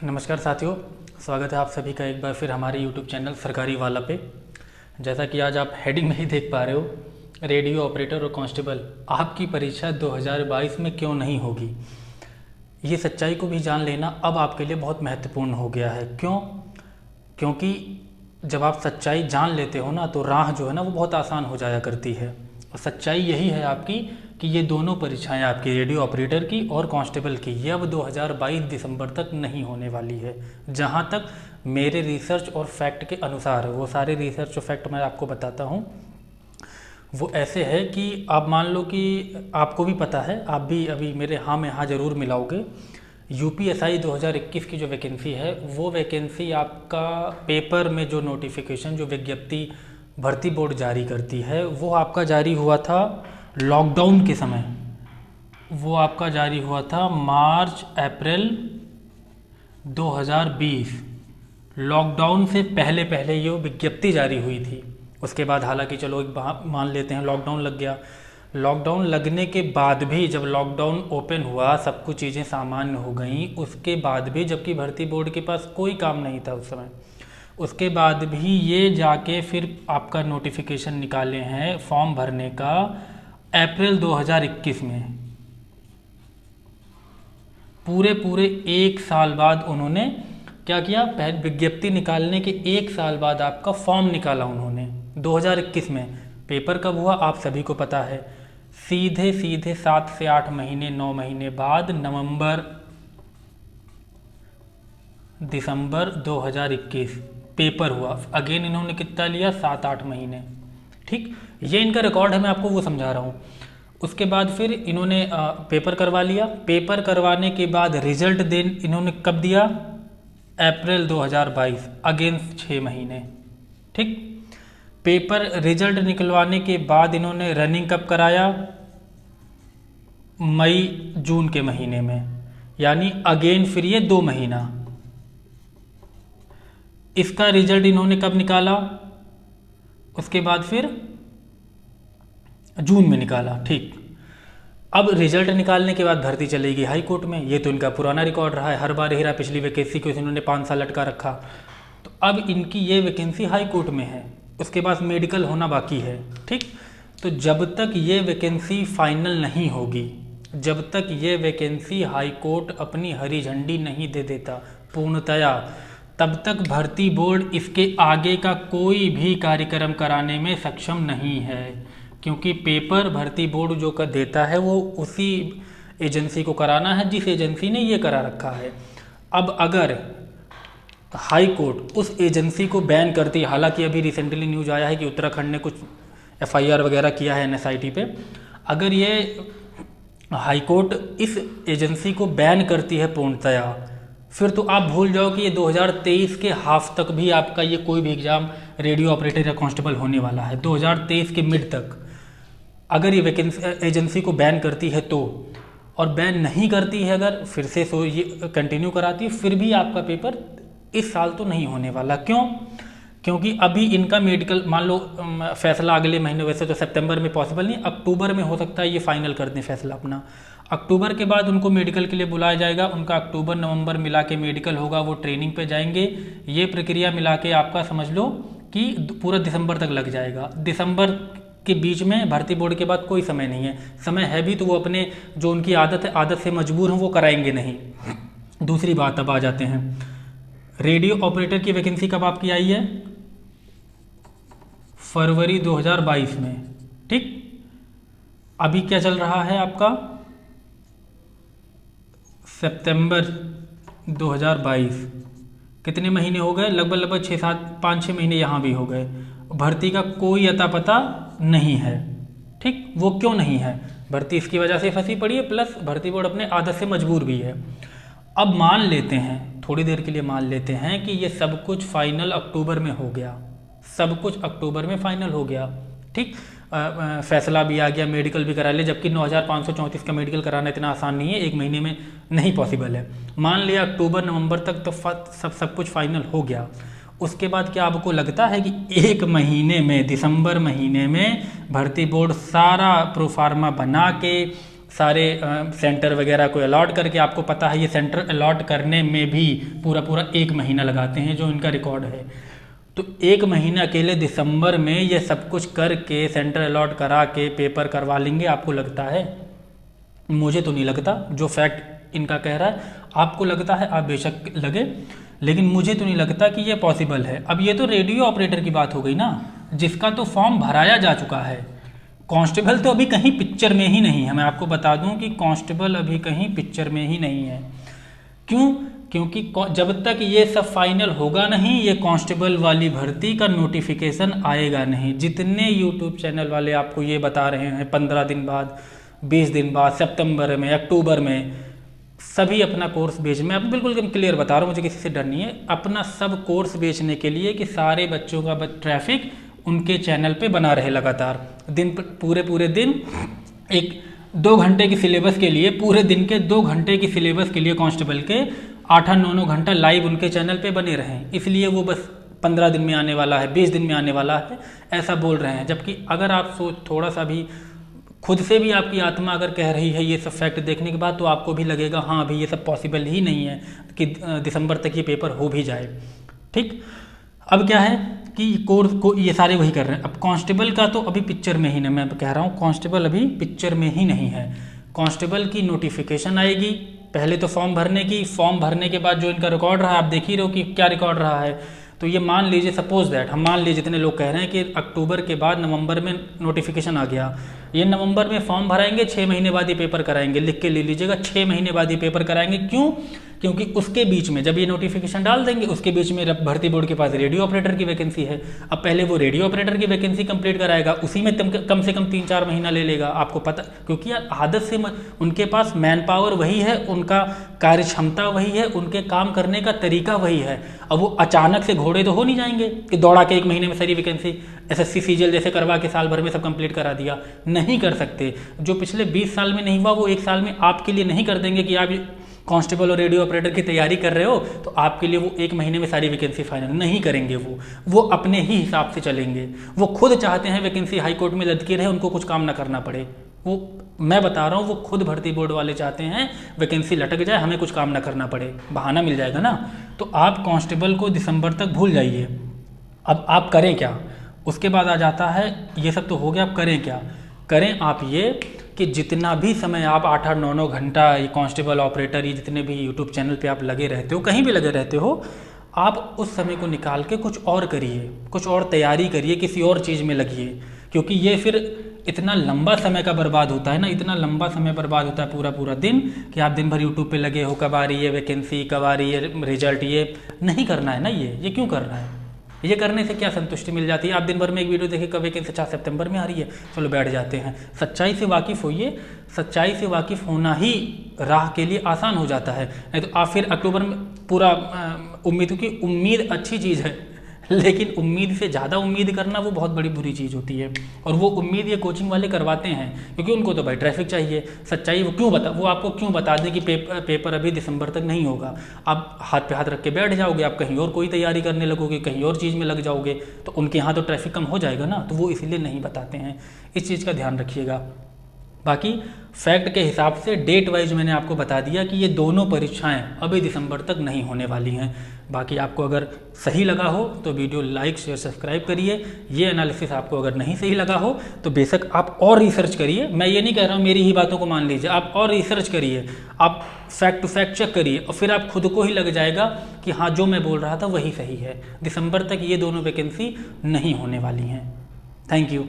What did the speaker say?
नमस्कार साथियों, स्वागत है आप सभी का एक बार फिर हमारे YouTube चैनल सरकारी वाला पे। जैसा कि आज आप हेडिंग में ही देख पा रहे हो, रेडियो ऑपरेटर और कांस्टेबल आपकी परीक्षा 2022 में क्यों नहीं होगी। ये सच्चाई को भी जान लेना अब आपके लिए बहुत महत्वपूर्ण हो गया है। क्यों? क्योंकि जब आप सच्चाई जान लेते हो ना, तो राह जो है ना वो बहुत आसान हो जाया करती है। और सच्चाई यही है आपकी कि ये दोनों परीक्षाएं आपकी रेडियो ऑपरेटर की और कांस्टेबल की ये अब 2022 दिसंबर तक नहीं होने वाली है। जहां तक मेरे रिसर्च और फैक्ट के अनुसार है, वो सारे रिसर्च और फैक्ट मैं आपको बताता हूं। वो ऐसे है कि आप मान लो कि आपको भी पता है, आप भी अभी मेरे हाँ में हाँ ज़रूर मिलाओगे। यूपीएसआई 2021 की जो वैकेंसी है, वो वैकेंसी आपका पेपर में जो नोटिफिकेशन, जो विज्ञप्ति भर्ती बोर्ड जारी करती है, वो आपका जारी हुआ था लॉकडाउन के समय। वो आपका जारी हुआ था मार्च अप्रैल 2020। लॉकडाउन से पहले पहले ये विज्ञप्ति जारी हुई थी। उसके बाद हालांकि चलो एक मान लेते हैं लॉकडाउन लग गया। लॉकडाउन लगने के बाद भी, जब लॉकडाउन ओपन हुआ, सब कुछ चीज़ें सामान्य हो गई, उसके बाद भी जबकि भर्ती बोर्ड के पास कोई काम नहीं था उस समय, उसके बाद भी ये जाके फिर आपका नोटिफिकेशन निकाले हैं फॉर्म भरने का अप्रैल 2021 में। पूरे एक साल बाद उन्होंने क्या किया, विज्ञप्ति निकालने के एक साल बाद आपका फॉर्म निकाला उन्होंने 2021 में। पेपर कब हुआ आप सभी को पता है, सीधे 7 से 8 महीने 9 महीने बाद नवंबर दिसंबर 2021 पेपर हुआ। अगेन इन्होंने कितना लिया, 7-8 महीने। ठीक, ये इनका रिकॉर्ड है, मैं आपको वो समझा रहा हूँ। उसके बाद फिर इन्होंने पेपर करवा लिया। पेपर करवाने के बाद रिजल्ट देन इन्होंने कब दिया, अप्रैल 2022, अगेन 6 महीने। ठीक, पेपर रिजल्ट निकलवाने के बाद इन्होंने रनिंग कब कराया, मई जून के महीने में, यानी अगेन फिर ये 2 महीना। इसका रिजल्ट इन्होंने कब निकाला, उसके बाद फिर जून में निकाला। ठीक, अब रिजल्ट निकालने के बाद भर्ती चलेगी हाई कोर्ट में। ये तो इनका पुराना रिकॉर्ड रहा है, हर बार ही रहा। पिछली वैकेंसी को इन्होंने 5 साल लटका रखा। तो अब इनकी ये वैकेंसी हाई कोर्ट में है, उसके बाद मेडिकल होना बाकी है। ठीक, तो जब तक ये वैकेंसी फाइनल नहीं होगी, जब तक ये वैकेंसी हाई कोर्ट अपनी हरी झंडी नहीं दे देता पूर्णतया, तब तक भर्ती बोर्ड इसके आगे का कोई भी कार्यक्रम कराने में सक्षम नहीं है। क्योंकि पेपर भर्ती बोर्ड जो कर देता है वो उसी एजेंसी को कराना है जिस एजेंसी ने ये करा रखा है। अब अगर हाई कोर्ट उस एजेंसी को बैन करती, हालांकि अभी रिसेंटली न्यूज आया है कि उत्तराखंड ने कुछ एफआईआर वगैरह किया है एनएसआईटी पे, अगर ये हाई कोर्ट इस एजेंसी को बैन करती है पूर्णतया, फिर तो आप भूल जाओ कि ये 2023 के हाफ तक भी आपका ये कोई भी एग्जाम रेडियो ऑपरेटर या कांस्टेबल होने वाला है। 2023 के मिड तक अगर ये वैकेंसी एजेंसी को बैन करती है तो, और बैन नहीं करती है अगर, फिर से सो ये कंटिन्यू कराती है, फिर भी आपका पेपर इस साल तो नहीं होने वाला। क्यों? क्योंकि अभी इनका मेडिकल, मान लो फैसला अगले महीने, वैसे तो सितंबर में पॉसिबल नहीं, अक्टूबर में हो सकता है ये फाइनल कर दें फैसला अपना। अक्टूबर के बाद उनको मेडिकल के लिए बुलाया जाएगा, उनका अक्टूबर नवंबर मिला के मेडिकल होगा, वो ट्रेनिंग पे जाएंगे। ये प्रक्रिया मिला के आपका समझ लो कि पूरा दिसंबर तक लग जाएगा। दिसंबर के बीच में भर्ती बोर्ड के बाद कोई समय नहीं है। समय है भी तो वो अपने जो उनकी आदत है, आदत से मजबूर हैं, वो कराएंगे नहीं। दूसरी बात, अब आ जाते हैं रेडियो ऑपरेटर की वैकेंसी कब आपकी आई है, फरवरी 2022 में। ठीक, अभी क्या चल रहा है आपका, सितंबर 2022। कितने महीने हो गए, लगभग 5-6 महीने यहाँ भी हो गए। भर्ती का कोई अता पता नहीं है। ठीक, वो क्यों नहीं है, भर्ती इसकी वजह से फंसी पड़ी है, प्लस भर्ती बोर्ड अपने आदत से मजबूर भी है। अब मान लेते हैं, थोड़ी देर के लिए मान लेते हैं कि ये सब कुछ फाइनल अक्टूबर में हो गया, सब कुछ अक्टूबर में फाइनल हो गया। ठीक, फैसला भी आ गया, मेडिकल भी करा लिया, जबकि 9534 का मेडिकल कराना इतना आसान नहीं है, एक महीने में नहीं पॉसिबल है। मान लिया अक्टूबर नवंबर तक तो सब कुछ फाइनल हो गया। उसके बाद क्या आपको लगता है कि एक महीने में, दिसंबर महीने में भर्ती बोर्ड सारा प्रोफार्मा बना के सारे सेंटर वगैरह को अलॉट करके, आपको पता है ये सेंटर अलॉट करने में भी पूरा पूरा 1 महीना लगाते हैं जो इनका रिकॉर्ड है। तो 1 महीना अकेले दिसंबर में ये सब कुछ करके सेंटर अलॉट करा के पेपर करवा लेंगे, आपको लगता है? मुझे तो नहीं लगता। जो फैक्ट इनका कह रहा है आपको लगता है, आप बेशक लगे, लेकिन मुझे तो नहीं लगता कि ये पॉसिबल है। अब ये तो रेडियो ऑपरेटर की बात हो गई ना, जिसका तो फॉर्म भराया जा चुका है। कांस्टेबल तो अभी कहीं पिक्चर में ही नहीं है। मैं आपको बता दूं कि कांस्टेबल अभी कहीं पिक्चर में ही नहीं है। क्यों? क्योंकि जब तक ये सब फाइनल होगा नहीं, ये कांस्टेबल वाली भर्ती का नोटिफिकेशन आएगा नहीं। जितने यूट्यूब चैनल वाले आपको ये बता रहे हैं 15 दिन बाद, 20 दिन बाद, सितंबर में, अक्टूबर में, सभी अपना कोर्स बेच, मैं आपको बिल्कुल क्लियर बता रहा हूँ, मुझे किसी से डर नहीं है, अपना सब कोर्स बेचने के लिए कि सारे बच्चों का ट्रैफिक उनके चैनल पे बना रहे लगातार। दिन पूरे दिन 1-2 घंटे की सिलेबस के लिए, पूरे दिन के 2 घंटे की सिलेबस के लिए कांस्टेबल के 8-9 घंटा लाइव उनके चैनल पे बने रहें। इसलिए वो बस 15 दिन में आने वाला है, 20 दिन में आने वाला है, ऐसा बोल रहे हैं। जबकि अगर आप थोड़ा सा भी खुद से भी आपकी आत्मा अगर कह रही है ये सब फैक्ट देखने के बाद, तो आपको भी लगेगा हाँ अभी ये सब पॉसिबल ही नहीं है कि दिसंबर तक ये पेपर हो भी जाए। ठीक, अब क्या है कि कोर्स को ये सारे वही कर रहे हैं। अब कांस्टेबल का तो अभी पिक्चर में ही नहीं, मैं कह रहा हूँ कांस्टेबल अभी पिक्चर में ही नहीं है। कांस्टेबल की नोटिफिकेशन आएगी, पहले तो फॉर्म भरने की, फॉर्म भरने के बाद जो इनका रिकॉर्ड रहा, आप देख ही रहे हो कि क्या रिकॉर्ड रहा है। तो ये मान लीजिए, सपोज दैट हम मान लीजिए, जितने लोग कह रहे हैं कि अक्टूबर के बाद नवंबर में नोटिफिकेशन आ गया, ये नवंबर में फॉर्म भराएंगे, 6 महीने बाद ये पेपर कराएंगे। लिख के ले लीजिएगा, 6 महीने बाद ये पेपर कराएंगे। क्यों? क्योंकि उसके बीच में जब ये नोटिफिकेशन डाल देंगे, उसके बीच में भर्ती बोर्ड के पास रेडियो ऑपरेटर की वैकेंसी है। अब पहले वो रेडियो ऑपरेटर की वैकेंसी कंप्लीट कराएगा, उसी में कम से कम 3-4 महीना ले लेगा, आपको पता, क्योंकि यार आदत से उनके पास मैन पावर वही है, उनका कार्य क्षमता वही है, उनके काम करने का तरीका वही है। अब वो अचानक से घोड़े तो हो नहीं जाएंगे कि दौड़ा के 1 महीने में सारी वैकेंसी SSC CGL जैसे करवा के साल भर में सब कंप्लीट करा दिया। नहीं कर सकते। जो पिछले 20 साल में नहीं हुआ वो 1 साल में आपके लिए नहीं कर देंगे कि आप कांस्टेबल और रेडियो ऑपरेटर की तैयारी कर रहे हो तो आपके लिए वो 1 महीने में सारी वैकेंसी फाइनल नहीं करेंगे। वो अपने ही हिसाब से चलेंगे। वो खुद चाहते हैं वैकेंसी हाई कोर्ट में लटकी रहे, उनको कुछ काम ना करना पड़े। वो मैं बता रहा हूँ, वो खुद भर्ती बोर्ड वाले चाहते हैं वैकेंसी लटक जाए, हमें कुछ काम ना करना पड़े, बहाना मिल जाएगा ना। तो आप कांस्टेबल को दिसंबर तक भूल जाइए। अब आप करें क्या? उसके बाद आ जाता है, ये सब तो हो गया, अब करें क्या? करें आप ये कि जितना भी समय आप 8-8, 9-9 घंटा ये कांस्टेबल ऑपरेटर, ये जितने भी यूट्यूब चैनल पे आप लगे रहते हो, कहीं भी लगे रहते हो, आप उस समय को निकाल के कुछ और करिए, कुछ और तैयारी करिए, किसी और चीज़ में लगिए। क्योंकि ये फिर इतना लंबा समय का बर्बाद होता है ना, इतना लंबा समय बर्बाद होता है पूरा दिन, कि आप दिन भर यूट्यूब पे लगे हो, कब आ रही है वैकेंसी, कब आ रही है रिजल्ट। ये नहीं करना है ना, ये क्यों करना है? ये करने से क्या संतुष्टि मिल जाती है? आप दिन भर में एक वीडियो देखे, कब वैकेंसी 4 सितंबर में आ रही है, चलो बैठ जाते हैं। सच्चाई से वाकिफ़ होइए। सच्चाई से वाकिफ़ होना ही राह के लिए आसान हो जाता है। नहीं तो आप फिर अक्टूबर में पूरा उम्मीद, क्योंकि उम्मीद अच्छी चीज़ है, लेकिन उम्मीद से ज़्यादा उम्मीद करना वो बहुत बड़ी बुरी चीज़ होती है। और वो उम्मीद ये कोचिंग वाले करवाते हैं, क्योंकि उनको तो भाई ट्रैफिक चाहिए। सच्चाई वो आपको क्यों बता दें कि पेपर अभी दिसंबर तक नहीं होगा। आप हाथ पे हाथ रख के बैठ जाओगे, आप कहीं और कोई तैयारी करने लगोगे, कहीं और चीज़ में लग जाओगे, तो उनके यहाँ तो ट्रैफिक कम हो जाएगा ना। तो वो इसीलिए नहीं बताते हैं। इस चीज़ का ध्यान रखिएगा। बाकी फैक्ट के हिसाब से डेट वाइज मैंने आपको बता दिया कि ये दोनों परीक्षाएं अभी दिसंबर तक नहीं होने वाली हैं। बाकी आपको अगर सही लगा हो तो वीडियो लाइक, शेयर, सब्सक्राइब करिए। ये एनालिसिस आपको अगर नहीं सही लगा हो तो बेशक आप और रिसर्च करिए। मैं ये नहीं कह रहा हूँ मेरी ही बातों को मान लीजिए, आप और रिसर्च करिए, आप फैक्ट टू फैक्ट चेक करिए, और फिर आप खुद को ही लग जाएगा कि हाँ जो मैं बोल रहा था वही सही है। दिसंबर तक ये दोनों वैकेंसी नहीं होने वाली हैं। Thank you.